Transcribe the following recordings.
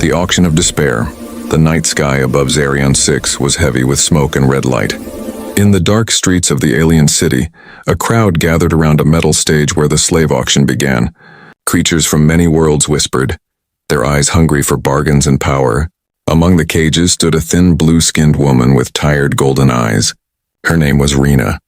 The auction of despair. The night sky above Zarion 6 was heavy with smoke and red light. In the dark streets of the alien city, a crowd gathered around a metal stage where the slave auction began. Creatures from many worlds whispered, their eyes hungry for bargains and power. Among the cages stood a thin blue-skinned woman with tired golden eyes. Her name was Rena,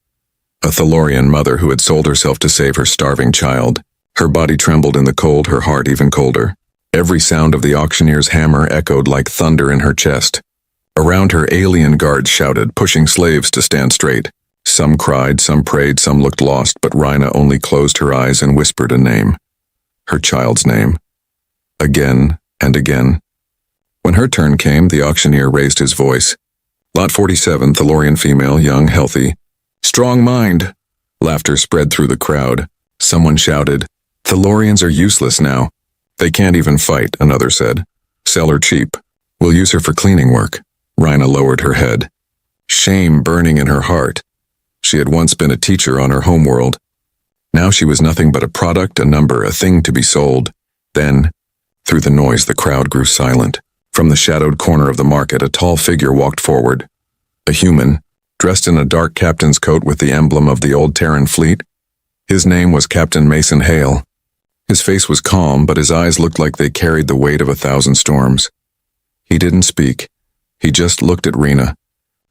a Thalorian mother who had sold herself to save her starving child. Her body trembled in the cold, her heart even colder. Every sound of the auctioneer's hammer echoed like thunder in her chest. Around her, alien guards shouted, pushing slaves to stand straight. Some cried, some prayed, some looked lost, but Rina only closed her eyes and whispered a name. Her child's name. Again and again. When her turn came, the auctioneer raised his voice. Lot 47, Thalorian female, young, healthy. Strong mind. Laughter spread through the crowd. Someone shouted, Thalorians are useless now. They can't even fight, another said. Sell her cheap. We'll use her for cleaning work. Rina lowered her head. Shame burning in her heart. She had once been a teacher on her homeworld. Now she was nothing but a product, a number, a thing to be sold. Then, through the noise, the crowd grew silent. From the shadowed corner of the market, a tall figure walked forward. A human, dressed in a dark captain's coat with the emblem of the old Terran fleet. His name was Captain Mason Hale. His face was calm, but his eyes looked like they carried the weight of 1,000 storms. He didn't speak. He just looked at Rena,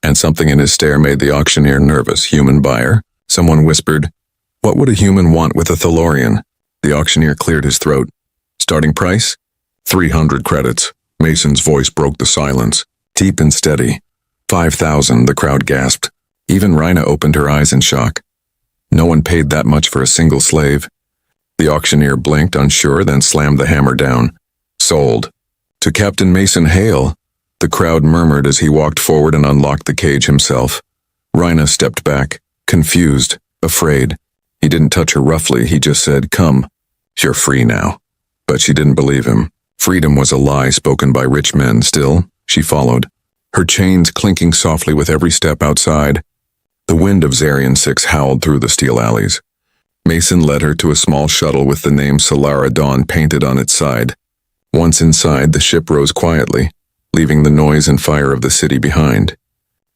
and something in his stare made the auctioneer nervous. Human buyer? Someone whispered, What would a human want with a Thalorian? The auctioneer cleared his throat. Starting price? 300 credits. Mason's voice broke the silence, deep and steady. 5,000, the crowd gasped. Even Rina opened her eyes in shock. No one paid that much for a single slave. The auctioneer blinked, unsure, then slammed the hammer down. Sold. To Captain Mason Hale, the crowd murmured as he walked forward and unlocked the cage himself. Rina stepped back, confused, afraid. He didn't touch her roughly, he just said, Come. You're free now. But she didn't believe him. Freedom was a lie spoken by rich men. Still, she followed, her chains clinking softly with every step outside. The wind of Zarion 6 howled through the steel alleys. Mason led her to a small shuttle with the name Solara Dawn painted on its side. Once inside, the ship rose quietly, leaving the noise and fire of the city behind.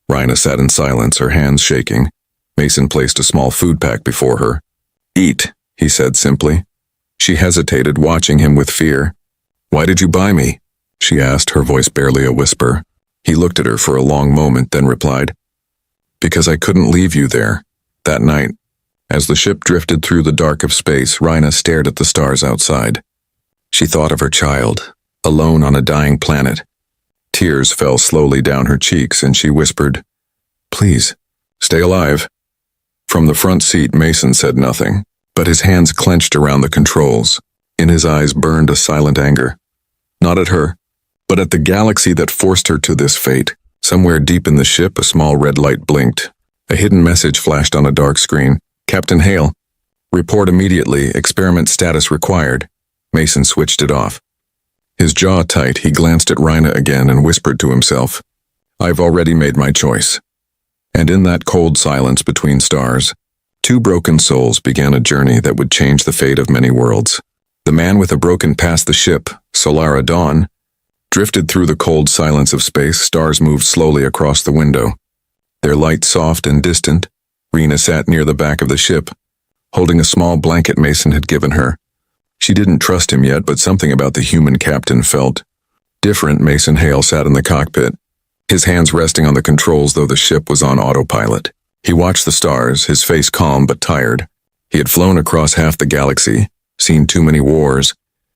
Rina sat in silence, her hands shaking. Mason placed a small food pack before her. Eat, he said simply. She hesitated, watching him with fear. Why did you buy me? She asked, her voice barely a whisper. He looked at her for a long moment, then replied, Because I couldn't leave you there, that night. As the ship drifted through the dark of space, Rina stared at the stars outside. She thought of her child, alone on a dying planet. Tears fell slowly down her cheeks, and she whispered, Please, stay alive. From the front seat, Mason said nothing, but his hands clenched around the controls. In his eyes burned a silent anger. Not at her, but at the galaxy that forced her to this fate. Somewhere deep in the ship, a small red light blinked. A hidden message flashed on a dark screen. Captain Hale. Report immediately. Experiment status required. Mason switched it off. His jaw tight, he glanced at Rina again and whispered to himself, I've already made my choice. And in that cold silence between stars, two broken souls began a journey that would change the fate of many worlds. The man with a broken passed the ship, Solara Dawn, drifted through the cold silence of space. Stars moved slowly across the window. Their light soft and distant. Rina sat near the back of the ship, holding a small blanket Mason had given her. She didn't trust him yet, but something about the human captain felt different. Mason Hale sat in the cockpit, his hands resting on the controls though the ship was on autopilot. He watched the stars, his face calm but tired. He had flown across half the galaxy, seen too many wars,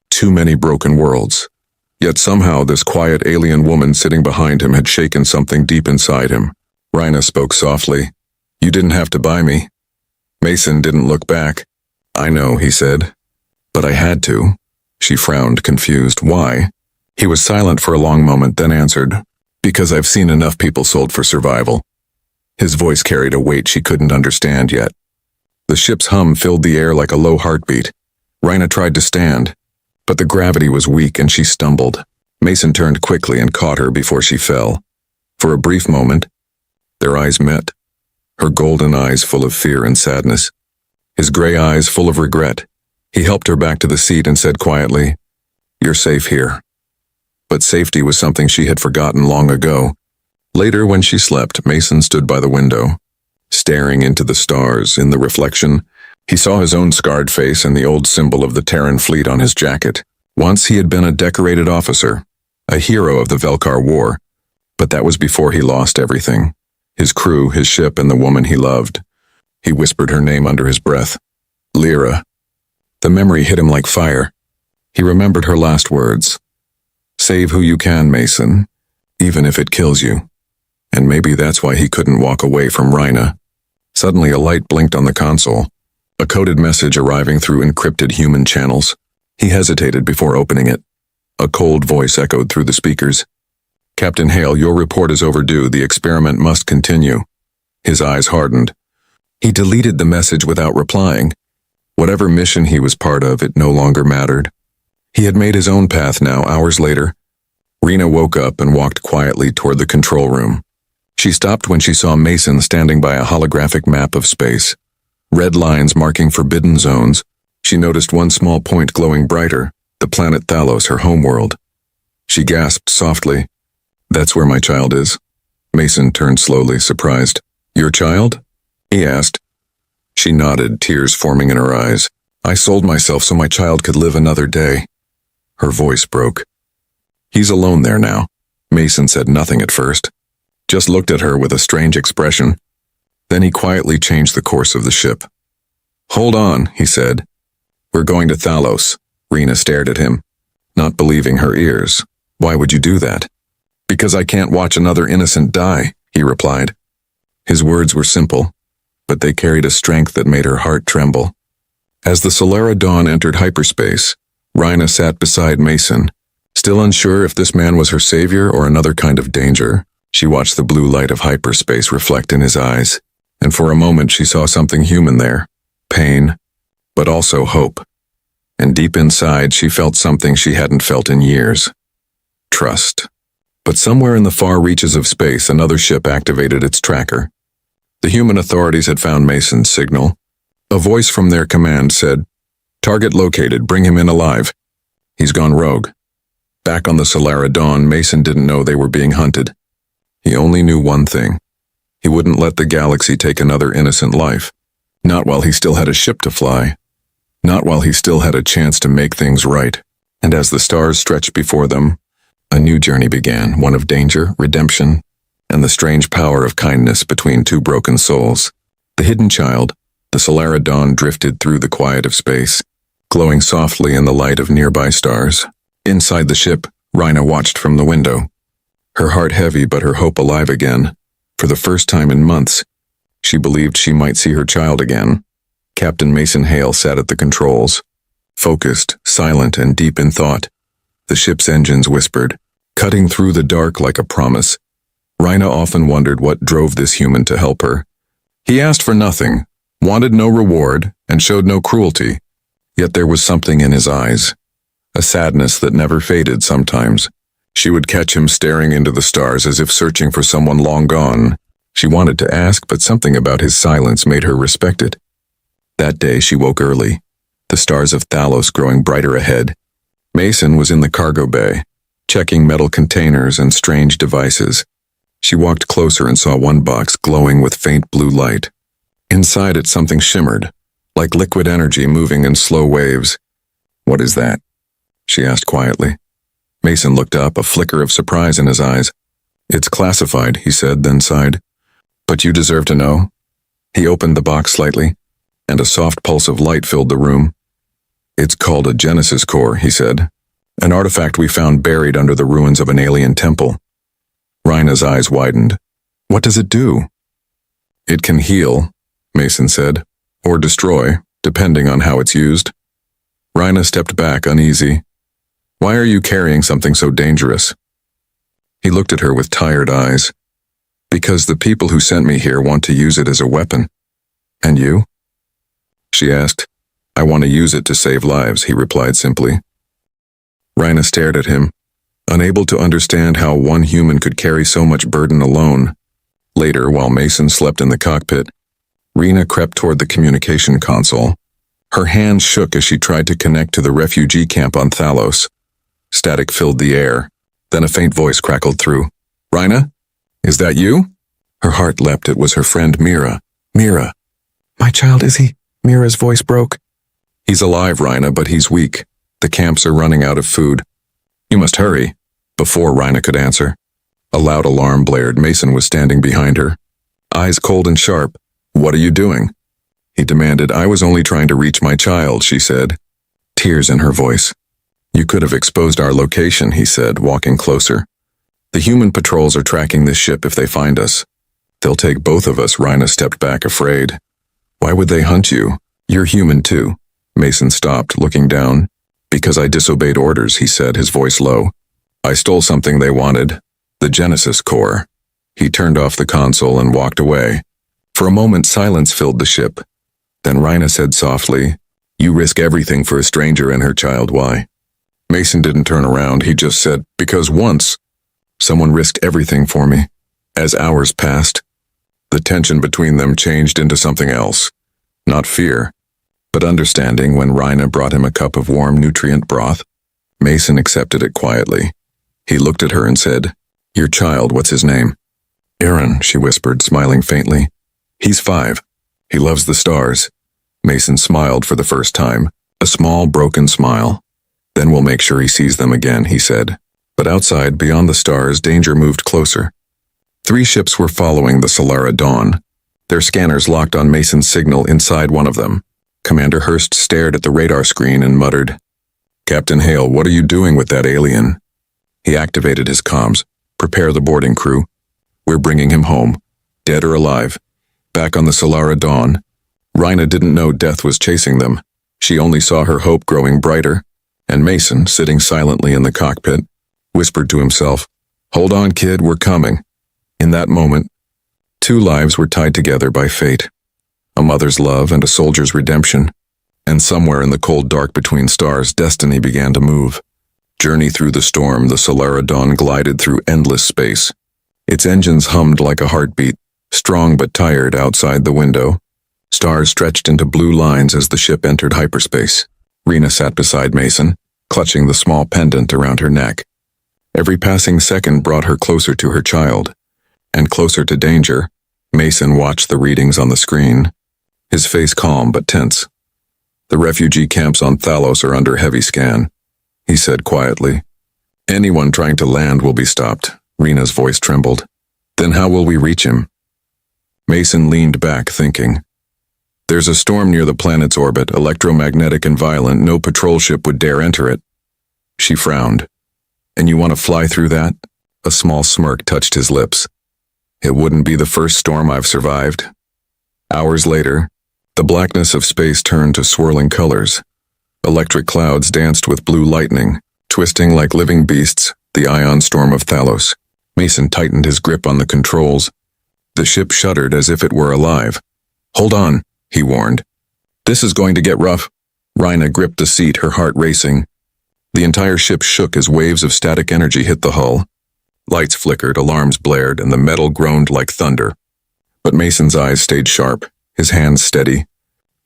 too many broken worlds. Yet somehow this quiet alien woman sitting behind him had shaken something deep inside him. Rina spoke softly. You didn't have to buy me. Mason didn't look back. I know, he said. But I had to. She frowned, confused. Why? He was silent for a long moment, then answered, Because I've seen enough people sold for survival. His voice carried a weight she couldn't understand yet. The ship's hum filled the air like a low heartbeat. Rina tried to stand, but the gravity was weak and she stumbled. Mason turned quickly and caught her before she fell. For a brief moment, their eyes met. Her golden eyes full of fear and sadness, his gray eyes full of regret. He helped her back to the seat and said quietly, You're safe here. but safety was something she had forgotten long ago. Later, when she slept, Mason stood by the window, staring into the stars. In the reflection, he saw his own scarred face and the old symbol of the Terran fleet on his jacket. Once he had been a decorated officer, a hero of the Velkar War, but that was before he lost everything. His crew, his ship, and the woman he loved. He whispered her name under his breath. Lyra. The memory hit him like fire. He remembered her last words. Save who you can, Mason, even if it kills you. And maybe that's why he couldn't walk away from Rhina. Suddenly a light blinked on the console, a coded message arriving through encrypted human channels. He hesitated before opening it. A cold voice echoed through the speakers. Captain Hale, your report is overdue. The experiment must continue. His eyes hardened. He deleted the message without replying. Whatever mission he was part of, it no longer mattered. He had made his own path now. Hours later, Rena woke up and walked quietly toward the control room. She stopped when she saw Mason standing by a holographic map of space. Red lines marking forbidden zones. She noticed one small point glowing brighter, the planet Thalos, her homeworld. She gasped softly. That's where my child is. Mason turned slowly, surprised. Your child? He asked. She nodded, tears forming in her eyes. I sold myself so my child could live another day. Her voice broke. He's alone there now. Mason said nothing at first, just looked at her with a strange expression. Then he quietly changed the course of the ship. Hold on, he said. We're going to Thalos. Rena stared at him, not believing her ears. Why would you do that? Because I can't watch another innocent die, he replied. His words were simple, but they carried a strength that made her heart tremble. As the Solara Dawn entered hyperspace, Rhina sat beside Mason. Still unsure if this man was her savior or another kind of danger, she watched the blue light of hyperspace reflect in his eyes, and for a moment she saw something human there. Pain, but also hope. And deep inside she felt something she hadn't felt in years. Trust. But somewhere in the far reaches of space, another ship activated its tracker. The human authorities had found Mason's signal. A voice from their command said, Target located, bring him in alive. He's gone rogue. Back on the Solara Dawn, Mason didn't know they were being hunted. He only knew one thing. He wouldn't let the galaxy take another innocent life. Not while he still had a ship to fly. Not while he still had a chance to make things right. And as the stars stretched before them, a new journey began, one of danger, redemption, and the strange power of kindness between two broken souls. The hidden child, the Solara Dawn, drifted through the quiet of space, glowing softly in the light of nearby stars. Inside the ship, Rhina watched from the window, her heart heavy but her hope alive again. For the first time in months, she believed she might see her child again. Captain Mason Hale sat at the controls, focused, silent, and deep in thought. The ship's engines whispered, cutting through the dark like a promise. Rhina often wondered what drove this human to help her. He asked for nothing, wanted no reward, and showed no cruelty. Yet there was something in his eyes, a sadness that never faded sometimes. She would catch him staring into the stars as if searching for someone long gone. She wanted to ask, but something about his silence made her respect it. That day she woke early, the stars of Thalos growing brighter ahead. Mason was in the cargo bay, checking metal containers and strange devices. She walked closer and saw one box glowing with faint blue light. Inside it something shimmered, like liquid energy moving in slow waves. What is that? She asked quietly. Mason looked up, a flicker of surprise in his eyes. It's classified, he said, then sighed. But you deserve to know. He opened the box slightly, and a soft pulse of light filled the room. It's called a Genesis core, he said, an artifact we found buried under the ruins of an alien temple. Rhina's eyes widened. What does it do? It can heal, Mason said, or destroy, depending on how it's used. Rhina stepped back, uneasy. Why are you carrying something so dangerous? He looked at her with tired eyes. Because the people who sent me here want to use it as a weapon. And you? She asked. I want to use it to save lives, he replied simply. Rhina stared at him, unable to understand how one human could carry so much burden alone. Later, while Mason slept in the cockpit, Rhina crept toward the communication console. Her hands shook as she tried to connect to the refugee camp on Thalos. Static filled the air, Then a faint voice crackled through. Rhina? Is that you? Her heart leapt. It was her friend Mira. Mira. My child, is he? Mira's voice broke. He's alive, Rhina, but he's weak. The camps are running out of food. You must hurry. Before Rhina could answer, a loud alarm blared. Mason was standing behind her, eyes cold and sharp. What are you doing? He demanded. I was only trying to reach my child, she said, tears in her voice. You could have exposed our location, he said, walking closer. The human patrols are tracking this ship if they find us. They'll take both of us. Rhina stepped back, afraid. Why would they hunt you? You're human too. Mason stopped, looking down. Because I disobeyed orders, he said, his voice low. I stole something they wanted, the Genesis core. He turned off the console and walked away. For a moment, silence filled the ship. Then Rhina said softly, You risk everything for a stranger and her child. Why? Mason didn't turn around. He just said, Because once, someone risked everything for me. As hours passed, the tension between them changed into something else. Not fear, but understanding. When Rhina brought him a cup of warm nutrient broth, Mason accepted it quietly. He looked at her and said, Your child, what's his name? Aaron, she whispered, smiling faintly. He's 5. He loves the stars. Mason smiled for the first time, a small, broken smile. Then we'll make sure he sees them again, he said. But outside, beyond the stars, danger moved closer. 3 ships were following the Solara Dawn. Their scanners locked on Mason's signal inside one of them. Commander Hurst stared at the radar screen and muttered, Captain Hale, what are you doing with that alien? He activated his comms. Prepare the boarding crew. We're bringing him home, dead or alive. Back on the Solara Dawn, Rhina didn't know death was chasing them. She only saw her hope growing brighter, and Mason, sitting silently in the cockpit, whispered to himself, Hold on, kid, we're coming. In that moment, 2 lives were tied together by fate. A mother's love and a soldier's redemption. And somewhere in the cold dark between stars, destiny began to move. Journey through the storm, the Solara Dawn glided through endless space. Its engines hummed like a heartbeat, strong but tired outside the window. Stars stretched into blue lines as the ship entered hyperspace. Rhina sat beside Mason, clutching the small pendant around her neck. Every passing second brought her closer to her child, and closer to danger. Mason watched the readings on the screen, his face calm but tense. The refugee camps on Thalos are under heavy scan, he said quietly. Anyone trying to land will be stopped. Rhina's voice trembled. Then how will we reach him? Mason leaned back, thinking. There's a storm near the planet's orbit, electromagnetic and violent. No patrol ship would dare enter it. She frowned. And you want to fly through that? A small smirk touched his lips. It wouldn't be the first storm I've survived. Hours later, the blackness of space turned to swirling colors. Electric clouds danced with blue lightning, twisting like living beasts, the ion storm of Thalos. Mason tightened his grip on the controls. The ship shuddered as if it were alive. Hold on, he warned. This is going to get rough. Rhina gripped the seat, her heart racing. The entire ship shook as waves of static energy hit the hull. Lights flickered, alarms blared, and the metal groaned like thunder. But Mason's eyes stayed sharp, his hands steady.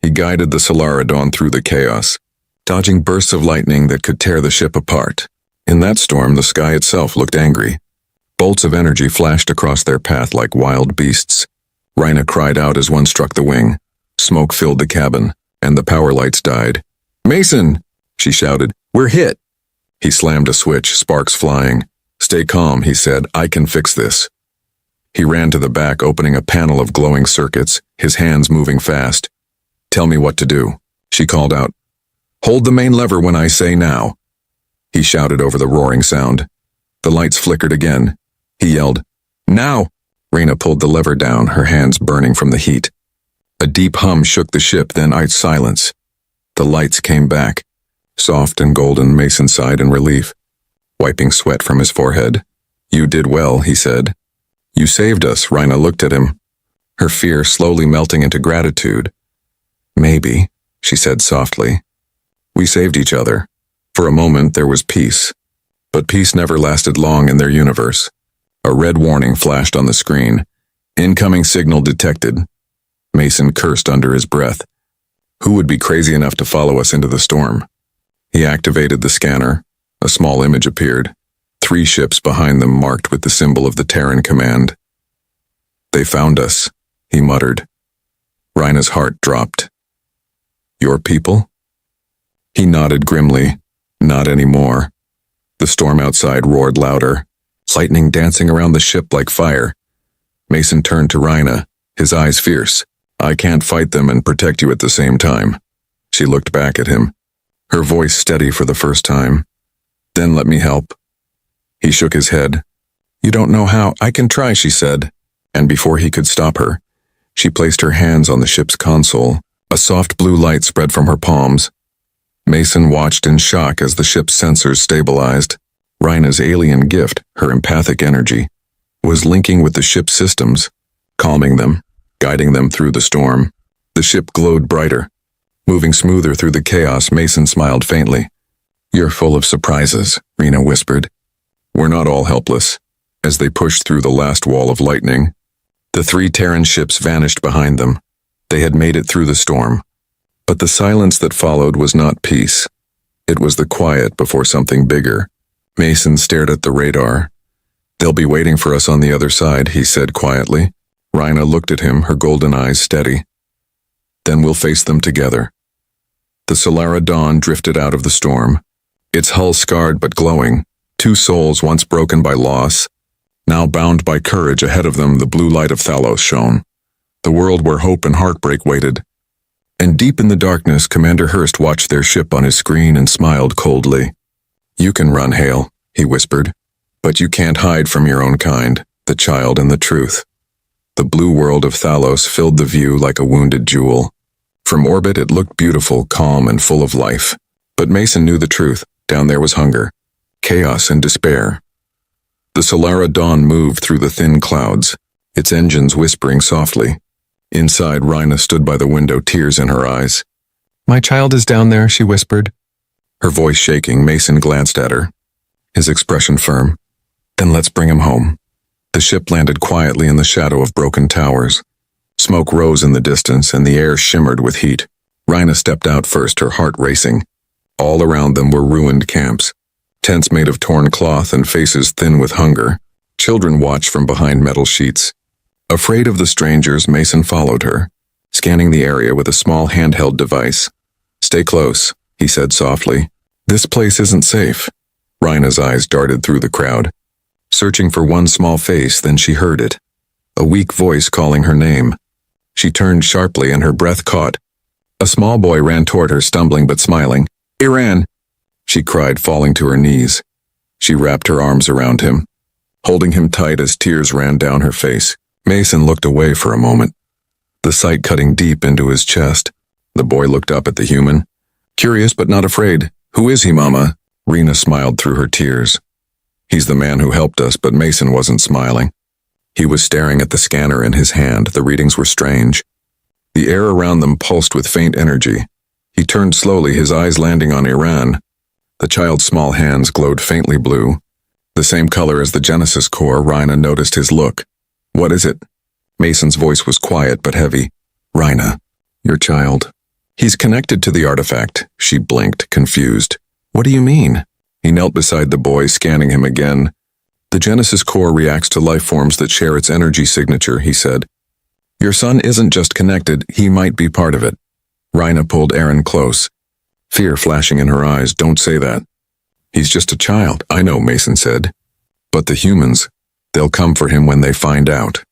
He guided the Solara Dawn through the chaos, dodging bursts of lightning that could tear the ship apart. In that storm, the sky itself looked angry. Bolts of energy flashed across their path like wild beasts. Rhina cried out as one struck the wing. Smoke filled the cabin, and the power lights died. Mason, she shouted, we're hit. He slammed a switch, sparks flying. Stay calm, he said, I can fix this. He ran to the back, opening a panel of glowing circuits, his hands moving fast. Tell me what to do, she called out. Hold the main lever when I say now. He shouted over the roaring sound. The lights flickered again. He yelled, now! Rhina pulled the lever down, her hands burning from the heat. A deep hum shook the ship, then silence. The lights came back, soft and golden. Mason sighed in relief, wiping sweat from his forehead. You did well, he said. You saved us. Rhina looked at him, her fear slowly melting into gratitude. Maybe, she said softly. We saved each other. For a moment there was peace, but peace never lasted long in their universe. A red warning flashed on the screen. Incoming signal detected. Mason cursed under his breath. Who would be crazy enough to follow us into the storm? He activated the scanner. A small image appeared. 3 ships behind them marked with the symbol of the Terran command. "They found us," he muttered. Rhina's heart dropped. "Your people?" He nodded grimly. "Not anymore." The storm outside roared louder, lightning dancing around the ship like fire. Mason turned to Rhina, his eyes fierce. "I can't fight them and protect you at the same time." She looked back at him, her voice steady for the first time. "Then let me help." He shook his head. "You don't know how. I can try," she said, and before he could stop her, she placed her hands on the ship's console. A soft blue light spread from her palms. Mason watched in shock as the ship's sensors stabilized. Rhina's alien gift, her empathic energy, was linking with the ship's systems, calming them, guiding them through the storm. The ship glowed brighter. Moving smoother through the chaos, Mason smiled faintly. "You're full of surprises," Rhina whispered. "We're not all helpless." As they pushed through the last wall of lightning, the 3 Terran ships vanished behind them. They had made it through the storm. But the silence that followed was not peace. It was the quiet before something bigger. Mason stared at the radar. "They'll be waiting for us on the other side," he said quietly. Rhina looked at him, her golden eyes steady. "Then we'll face them together." The Solara Dawn drifted out of the storm, its hull scarred but glowing, 2 souls once broken by loss, now bound by courage. Ahead of them, the blue light of Thalos shone, the world where hope and heartbreak waited. And deep in the darkness, Commander Hurst watched their ship on his screen and smiled coldly. "You can run, Hale," he whispered, "but you can't hide from your own kind, the child and the truth." The blue world of Thalos filled the view like a wounded jewel. From orbit it looked beautiful, calm, and full of life. But Mason knew the truth. Down there was hunger, chaos, and despair. The Solara Dawn moved through the thin clouds, its engines whispering softly. Inside, Rhina stood by the window, tears in her eyes. "My child is down there," she whispered. Her voice shaking, Mason glanced at her, his expression firm. "Then let's bring him home." The ship landed quietly in the shadow of broken towers. Smoke rose in the distance, and the air shimmered with heat. Rhina stepped out first, her heart racing. All around them were ruined camps, tents made of torn cloth and faces thin with hunger. Children watched from behind metal sheets. Afraid of the strangers, Mason followed her, scanning the area with a small handheld device. "Stay close," he said softly. "This place isn't safe." Rhina's eyes darted through the crowd, searching for one small face. Then she heard it, a weak voice calling her name. She turned sharply and her breath caught. A small boy ran toward her, stumbling but smiling. "Iran!" she cried, falling to her knees. She wrapped her arms around him, holding him tight as tears ran down her face. Mason looked away for a moment, the sight cutting deep into his chest. The boy looked up at the human, curious but not afraid. "Who is he, Mama?" Rhina smiled through her tears. "He's the man who helped us," but Mason wasn't smiling. He was staring at the scanner in his hand. The readings were strange. The air around them pulsed with faint energy. He turned slowly, his eyes landing on Iran. The child's small hands glowed faintly blue, the same color as the Genesis core. Rhina noticed his look. "What is it?" Mason's voice was quiet but heavy. "Rhina, your child. He's connected to the artifact." She blinked, confused. "What do you mean?" He knelt beside the boy, scanning him again. "The Genesis core reacts to life forms that share its energy signature," he said. "Your son isn't just connected, he might be part of it." Rhina pulled Aaron close, fear flashing in her eyes. "Don't say that. He's just a child." "I know," Mason said. "But the humans, they'll come for him when they find out."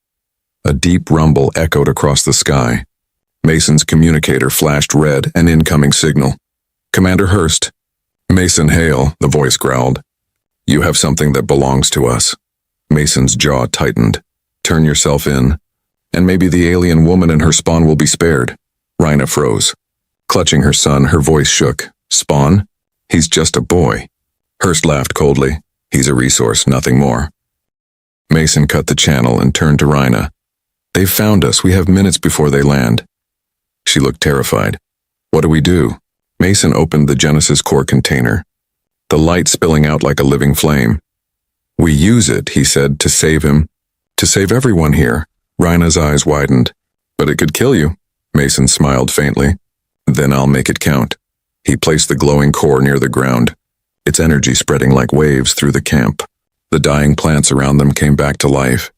A deep rumble echoed across the sky. Mason's communicator flashed red, an incoming signal. "Commander Hurst." "Mason Hale," the voice growled. "You have something that belongs to us." Mason's jaw tightened. "Turn yourself in, and maybe the alien woman and her spawn will be spared." Rhina froze, clutching her son, her voice shook. "Spawn? He's just a boy." Hurst laughed coldly. "He's a resource, nothing more." Mason cut the channel and turned to Rhina. "They've found us. We have minutes before they land." She looked terrified. "What do we do?" Mason opened the Genesis core container, the light spilling out like a living flame. "We use it," he said, "to save him. To save everyone here." Rhina's eyes widened. "But it could kill you." Mason smiled faintly. "Then I'll make it count." He placed the glowing core near the ground, its energy spreading like waves through the camp. The dying plants around them came back to life.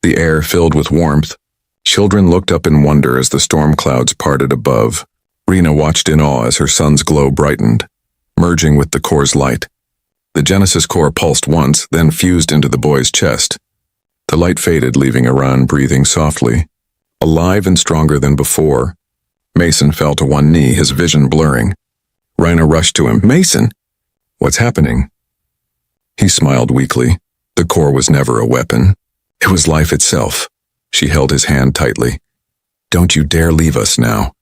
The air filled with warmth. Children looked up in wonder as the storm clouds parted above. Rena watched in awe as her son's glow brightened, merging with the core's light. The Genesis core pulsed once, then fused into the boy's chest. The light faded, leaving Iran breathing softly, alive and stronger than before. Mason fell to one knee, his vision blurring. Rina rushed to him. "Mason! What's happening?" He smiled weakly. The core was never a weapon. It was life itself. She held his hand tightly. "Don't you dare leave us now."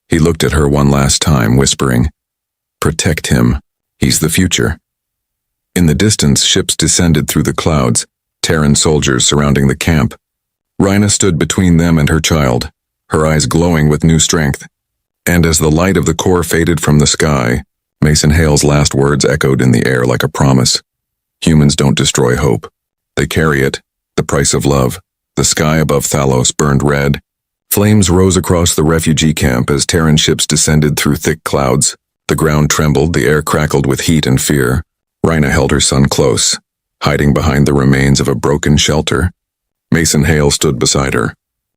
He looked at her one last time, whispering, "Protect him. He's the future." In the distance, ships descended through the clouds, Terran soldiers surrounding the camp. Rina stood between them and her child, her eyes glowing with new strength. And as the light of the core faded from the sky, Mason Hale's last words echoed in the air like a promise. Humans don't destroy hope. They carry it, the price of love. The sky above Thalos burned red. Flames rose across the refugee camp as Terran ships descended through thick clouds. The ground trembled, the air crackled with heat and fear. Rina held her son close, hiding behind the remains of a broken shelter. Mason Hale stood beside her.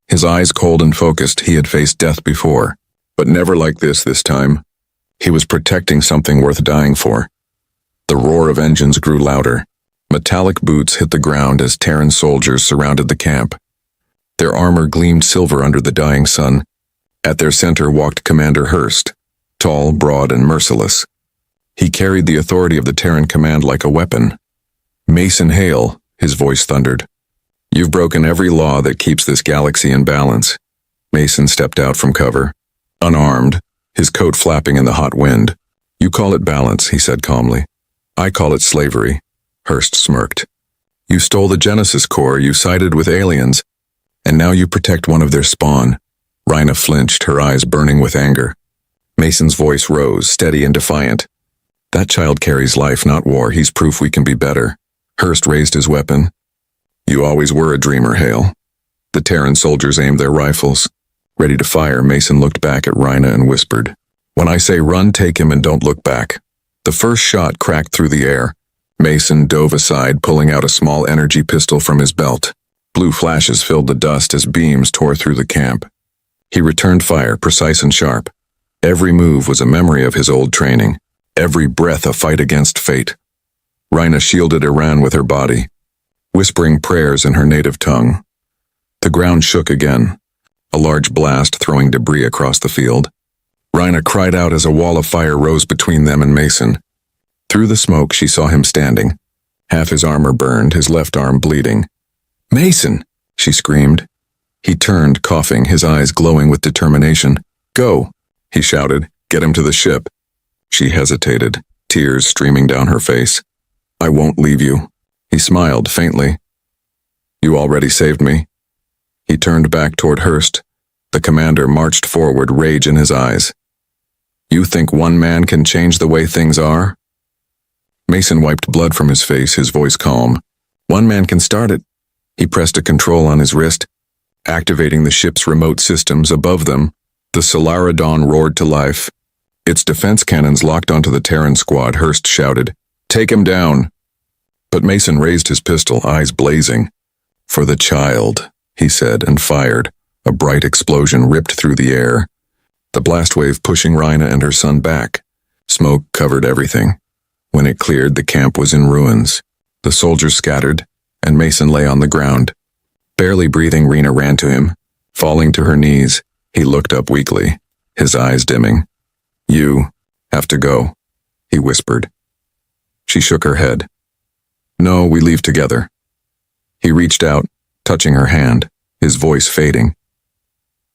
His eyes cold and focused. He had faced death before, but never like this time. He was protecting something worth dying for. The roar of engines grew louder. Metallic boots hit the ground as Terran soldiers surrounded the camp. Their armor gleamed silver under the dying sun. At their center walked Commander Hurst, tall, broad, and merciless. He carried the authority of the Terran command like a weapon. "Mason Hale," his voice thundered. "You've broken every law that keeps this galaxy in balance." Mason stepped out from cover, unarmed, his coat flapping in the hot wind. "You call it balance," he said calmly. "I call it slavery." Hurst smirked. "You stole the Genesis core, you sided with aliens, and now you protect one of their spawn." Rina flinched, her eyes burning with anger. Mason's voice rose, steady and defiant. "That child carries life, not war. He's proof we can be better." Hurst raised his weapon. "You always were a dreamer, Hale." The Terran soldiers aimed their rifles. Ready to fire, Mason looked back at Rina and whispered, "When I say run, take him and don't look back." The first shot cracked through the air. Mason dove aside, pulling out a small energy pistol from his belt. Blue flashes filled the dust as beams tore through the camp. He returned fire, precise and sharp. Every move was a memory of his old training. Every breath a fight against fate. Rina shielded Iran with her body, whispering prayers in her native tongue. The ground shook again, a large blast throwing debris across the field. Rina cried out as a wall of fire rose between them and Mason. Through the smoke, she saw him standing, half his armor burned, his left arm bleeding. "Mason!" she screamed. He turned, coughing, his eyes glowing with determination. "Go!" he shouted. "Get him to the ship." She hesitated, tears streaming down her face. "I won't leave you." He smiled faintly. "You already saved me." He turned back toward Hurst. The commander marched forward, rage in his eyes. "You think one man can change the way things are?" Mason wiped blood from his face, his voice calm. "One man can start it." He pressed a control on his wrist, activating the ship's remote systems above them. The Solara Dawn roared to life. Its defense cannons locked onto the Terran squad. Hurst shouted, "Take him down!" But Mason raised his pistol, eyes blazing. "For the child," he said, and fired. A bright explosion ripped through the air, the blast wave pushing Rina and her son back. Smoke covered everything. When it cleared, the camp was in ruins. The soldiers scattered, and Mason lay on the ground. Barely breathing, Rina ran to him. Falling to her knees, he looked up weakly, his eyes dimming. "You have to go," he whispered. She shook her head. "No, we leave together." He reached out, touching her hand, his voice fading.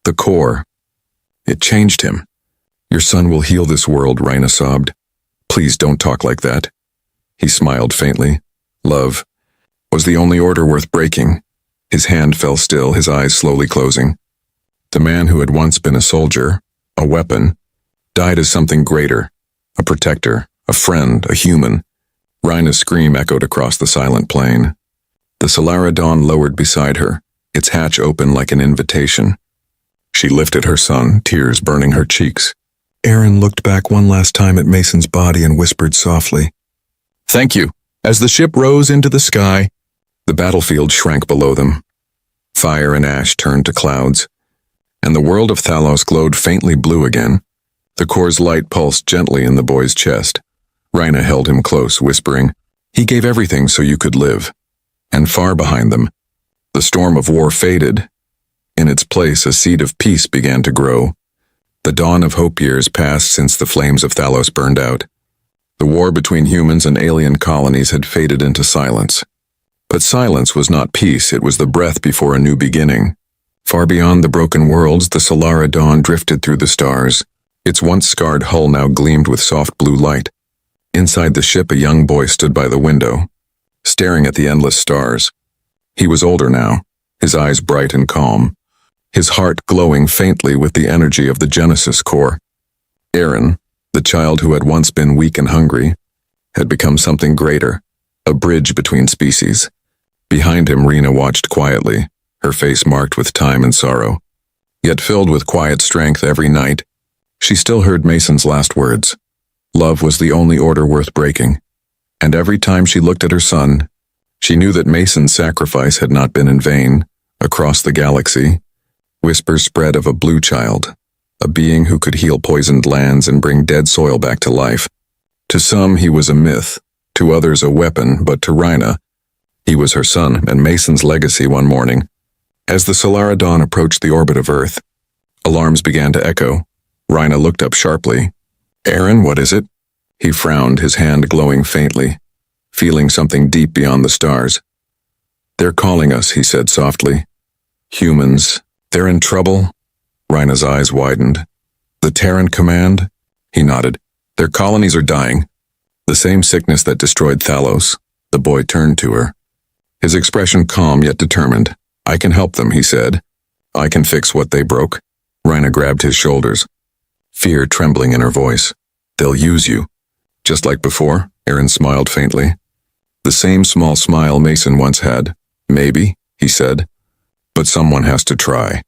"The core. It changed him. Your son will heal this world," Rina sobbed. "Please don't talk like that." He smiled faintly. "Love was the only order worth breaking." His hand fell still, his eyes slowly closing. The man who had once been a soldier, a weapon, died as something greater, a protector, a friend, a human. Rina's scream echoed across the silent plain. The Solara Dawn lowered beside her, its hatch open like an invitation. She lifted her son, tears burning her cheeks. Aaron looked back one last time at Mason's body and whispered softly, "Thank you." As the ship rose into the sky, the battlefield shrank below them. Fire and ash turned to clouds, and the world of Thalos glowed faintly blue again. The core's light pulsed gently in the boy's chest. Rhina held him close, whispering, "He gave everything so you could live." And far behind them, the storm of war faded. In its place, a seed of peace began to grow. The dawn of hope years passed since the flames of Thalos burned out. The war between humans and alien colonies had faded into silence. But silence was not peace, it was the breath before a new beginning. Far beyond the broken worlds, the Solara dawn drifted through the stars. Its once scarred hull now gleamed with soft blue light. Inside the ship, a young boy stood by the window, staring at the endless stars. He was older now, his eyes bright and calm, his heart glowing faintly with the energy of the Genesis core. Aaron, the child who had once been weak and hungry, had become something greater, a bridge between species. Behind him, Rhina watched quietly, her face marked with time and sorrow. Yet filled with quiet strength every night, she still heard Mason's last words. Love was the only order worth breaking. And every time she looked at her son, she knew that Mason's sacrifice had not been in vain. Across the galaxy, whispers spread of a blue child, a being who could heal poisoned lands and bring dead soil back to life. To some, he was a myth, to others a weapon, but to Rhina, he was her son and Mason's legacy one morning. As the Solara dawn approached the orbit of Earth, alarms began to echo. Rhina looked up sharply. "Aaron, what is it?" He frowned, his hand glowing faintly, feeling something deep beyond the stars. "They're calling us," he said softly. "Humans, they're in trouble?" Rhina's eyes widened. "The Terran command?" He nodded. "Their colonies are dying. The same sickness that destroyed Thalos." The boy turned to her, his expression calm yet determined. "I can help them," he said. "I can fix what they broke." Rhina grabbed his shoulders, fear trembling in her voice. "They'll use you." "Just like before?" Aaron smiled faintly. The same small smile Mason once had. "Maybe," he said. "But someone has to try."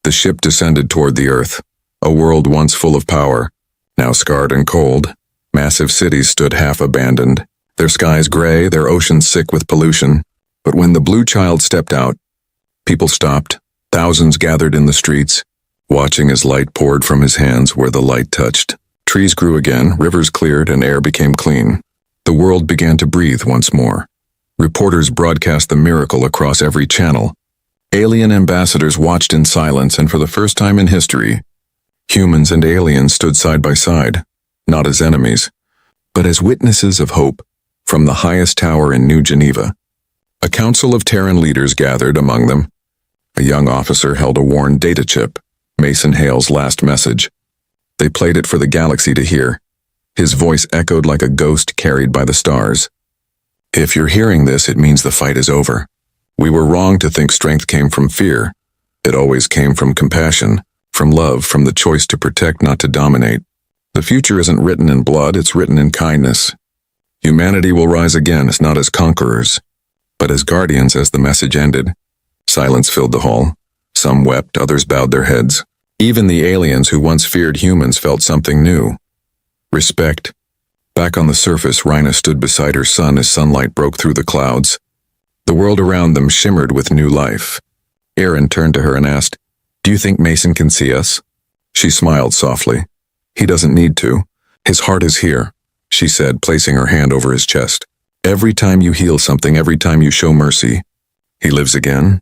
The ship descended toward the Earth, a world once full of power, now scarred and cold. Massive cities stood half abandoned, their skies gray, their oceans sick with pollution. But when the blue child stepped out, people stopped. Thousands gathered in the streets, watching as light poured from his hands where the light touched. Trees grew again, rivers cleared, and air became clean. The world began to breathe once more. Reporters broadcast the miracle across every channel. Alien ambassadors watched in silence, and for the first time in history, humans and aliens stood side by side, not as enemies, but as witnesses of hope. From the highest tower in New Geneva, a council of Terran leaders gathered. Among them, a young officer held a worn data chip, Mason Hale's last message. They played it for the galaxy to hear. His voice echoed like a ghost carried by the stars. "If you're hearing this, it means the fight is over. We were wrong to think strength came from fear. It always came from compassion, from love, from the choice to protect, not to dominate. The future isn't written in blood, it's written in kindness. Humanity will rise again, not as conquerors, but as guardians." As the message ended, silence filled the hall. Some wept, others bowed their heads. Even the aliens who once feared humans felt something new. Respect. Back on the surface, Rhina stood beside her son as sunlight broke through the clouds. The world around them shimmered with new life. Aaron turned to her and asked, "Do you think Mason can see us?" She smiled softly. "He doesn't need to. His heart is here," she said, placing her hand over his chest. "Every time you heal something, every time you show mercy, he lives again."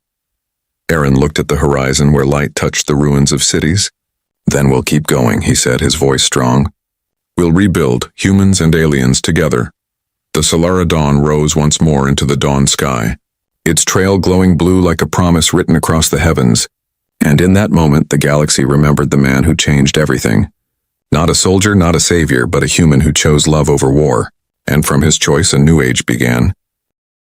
Aaron looked at the horizon where light touched the ruins of cities. "Then we'll keep going," he said, his voice strong. "We'll rebuild, humans and aliens together." The Solara dawn rose once more into the dawn sky, its trail glowing blue like a promise written across the heavens. And in that moment, the galaxy remembered the man who changed everything. Not a soldier, not a savior, but a human who chose love over war. And from his choice, a new age began.